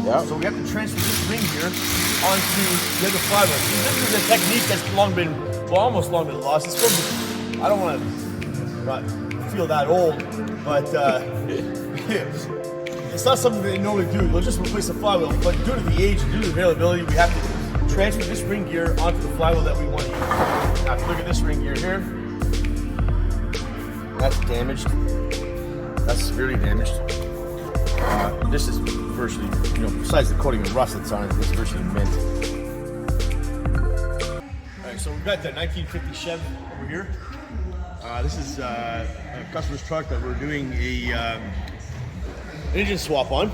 Yep. So we have to transfer this ring gear onto the other flywheel. This is a technique that's long been, well, almost long been lost. It's probably, I don't want to not feel that old, but it's not something they normally do. They'll just replace the flywheel, but due to the age, due to the availability, we have to transfer this ring gear onto the flywheel that we want to use. Now, if you look at this ring gear here, that's damaged. That's severely damaged. This is virtually, besides the coating of rust that's on it, it's virtually mint. All right, so we've got the 1950 Chevy over here. This is a customer's truck that we're doing an engine swap on,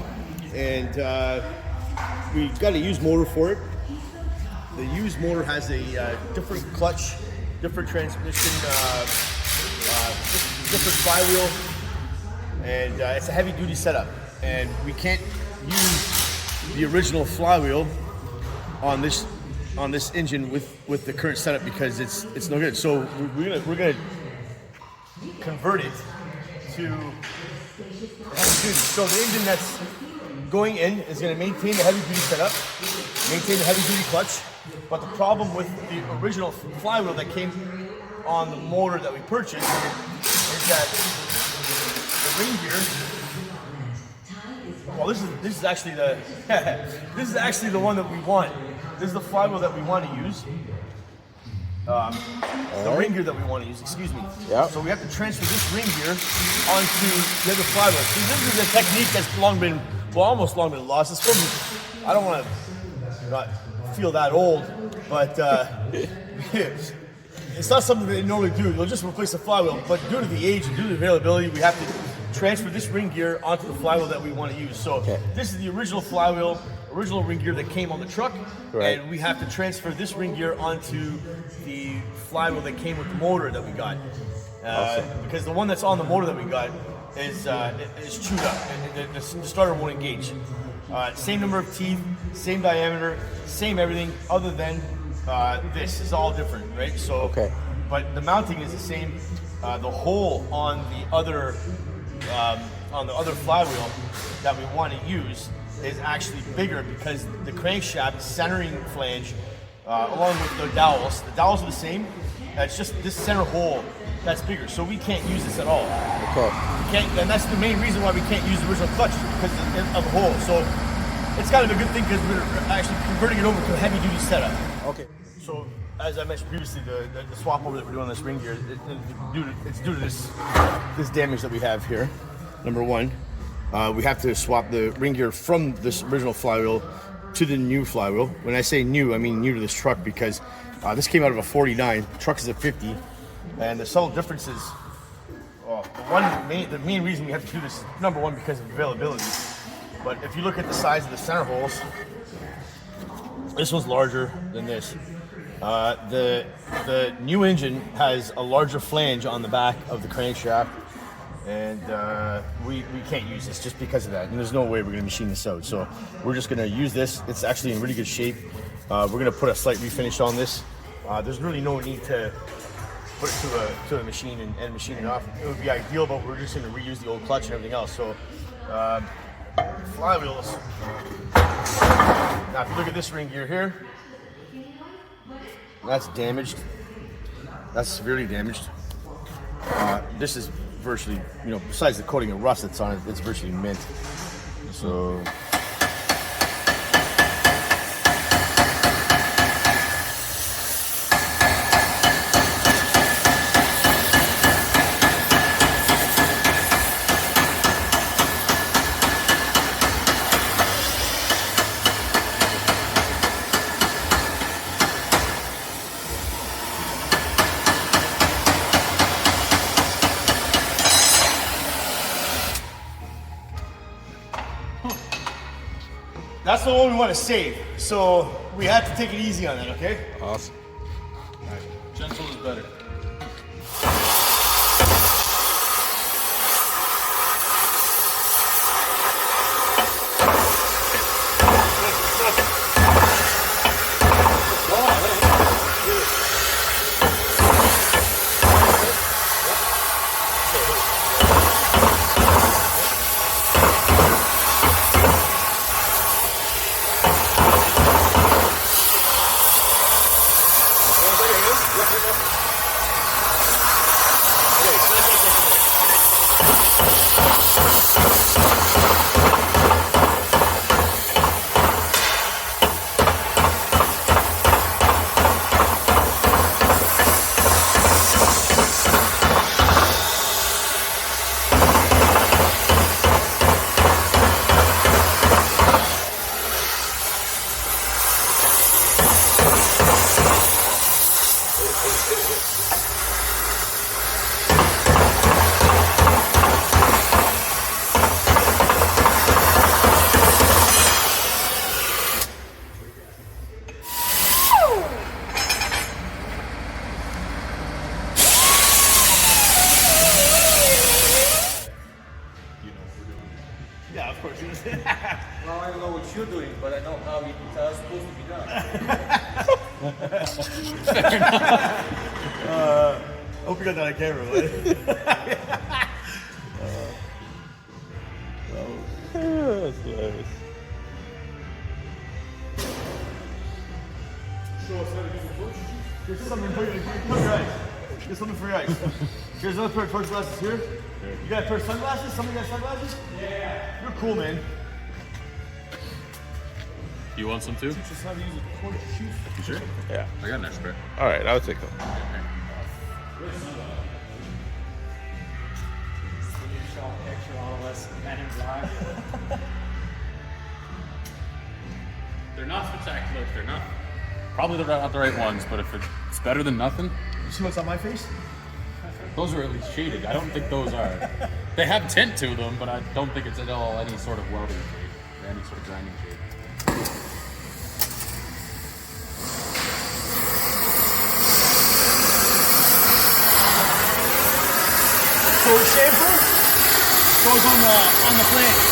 and we got a used motor for it. The used motor has a different clutch, different transmission, different flywheel, and it's a heavy-duty setup. And we can't use the original flywheel on this engine with the current setup because it's no good. So we're gonna convert it to heavy duty. So the engine that's going in is going to maintain the heavy duty setup, maintain the heavy duty clutch. But the problem with the original flywheel that came on the motor that we purchased is that the ring gear. Well, this is actually the this is actually the one that we want. This is the flywheel that we want to use. The ring gear that we want to use. Excuse me. Yeah. So we have to transfer this ring gear onto the other flywheel. See, this is a technique that's long been, well, almost long been lost. It's probably, I don't want to not feel that old, but it's not something they normally do. They'll just replace the flywheel, but due to the age and due to the availability, we have to transfer this ring gear onto the flywheel that we want to use. So this is the original flywheel, original ring gear that came on the truck, and we have to transfer this ring gear onto the flywheel that came with the motor that we got. Because the one that's on the motor that we got is chewed up, and the starter won't engage. Same number of teeth, same diameter, same everything, other than this is all different, right? So, but the mounting is the same. The hole on the other flywheel that we want to use is actually bigger because the crankshaft centering flange, along with the dowels are the same. It's just this center hole that's bigger, so we can't use this at all. We can't, and that's the main reason why we can't use the original clutch, because of the hole. So it's kind of a good thing because we're actually converting it over to a heavy-duty setup. So as I mentioned previously, the swap over that we're doing on this ring gear, it's due to this damage that we have here. Number one, we have to swap the ring gear from this original flywheel to the new flywheel. When I say new, I mean new to this truck, because this came out of a 49, the truck is a 50, and the subtle differences. The main reason we have to do this is, number one, because of availability. But if you look at the size of the center holes, this one's larger than this. The new engine has a larger flange on the back of the crankshaft, and we can't use this just because of that. And there's no way we're going to machine this out. So we're just going to use this. It's actually in really good shape. We're going to put a slight refinish on this. There's really no need to put it to a machine and machine it off. It would be ideal, but we're just going to reuse the old clutch and everything else. So flywheels. Now, if you look at this ring gear here, that's damaged. That's severely damaged. This is virtually, besides the coating of rust that's on it, it's virtually mint. So. That's the one we want to save, so we have to take it easy on that, okay? Awesome. All right. Gentle is better. doing, but I know how it's supposed to be done. I hope you got that on camera, buddy. That's nice. Here's something for your eyes. Here's something for your eyes. Here's another pair of torch glasses here. You got a pair of sunglasses? Somebody got sunglasses? Yeah. You're cool, man. You want some too? Just how to use a torch shoot. You sure? Yeah. I got an extra. All right, I'll take them. Picture all of us men in black. They're not spectacular. They're not. Probably they're not the right ones, but if it's better than nothing, You see what's on my face? those are at least shaded. I don't think those are. They have tint to them, but I don't think it's at all any sort of welding shade or any sort of grinding shade. So the chamfer goes on the flange.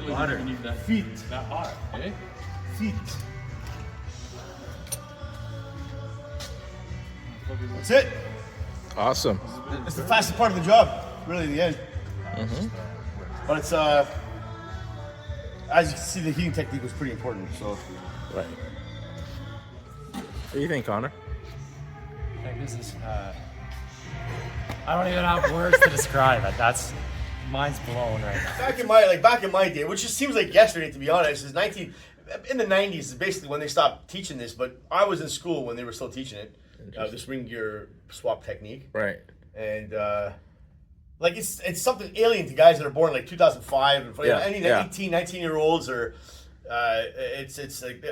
Water. You need that Feet. that hot, eh? Feet. That's it. Awesome. It's the fastest part of the job, really, in the end. But it's, as you can see, the heating technique was pretty important, so. Right. What do you think, Connor? Like this is, I don't even have words to describe it. That's, mine's blown right now. Back in my day, which just seems like yesterday, to be honest, is in the 90s is basically when they stopped teaching this, but I was in school when they were still teaching it, this ring gear swap technique. Right. And, it's something alien to guys that are born like 2005 and any 18, 19-year-olds, or it's like,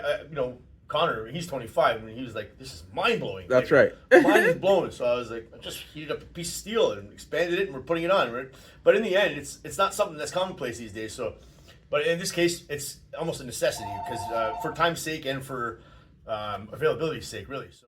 Connor, he's 25, and he was like, this is mind-blowing. That's right. right. Mine is blown, so I was like, I just heated up a piece of steel and expanded it, and we're putting it on. Right? But in the end, it's not something that's commonplace these days. So, but in this case, it's almost a necessity because for time's sake and for availability's sake, really. So.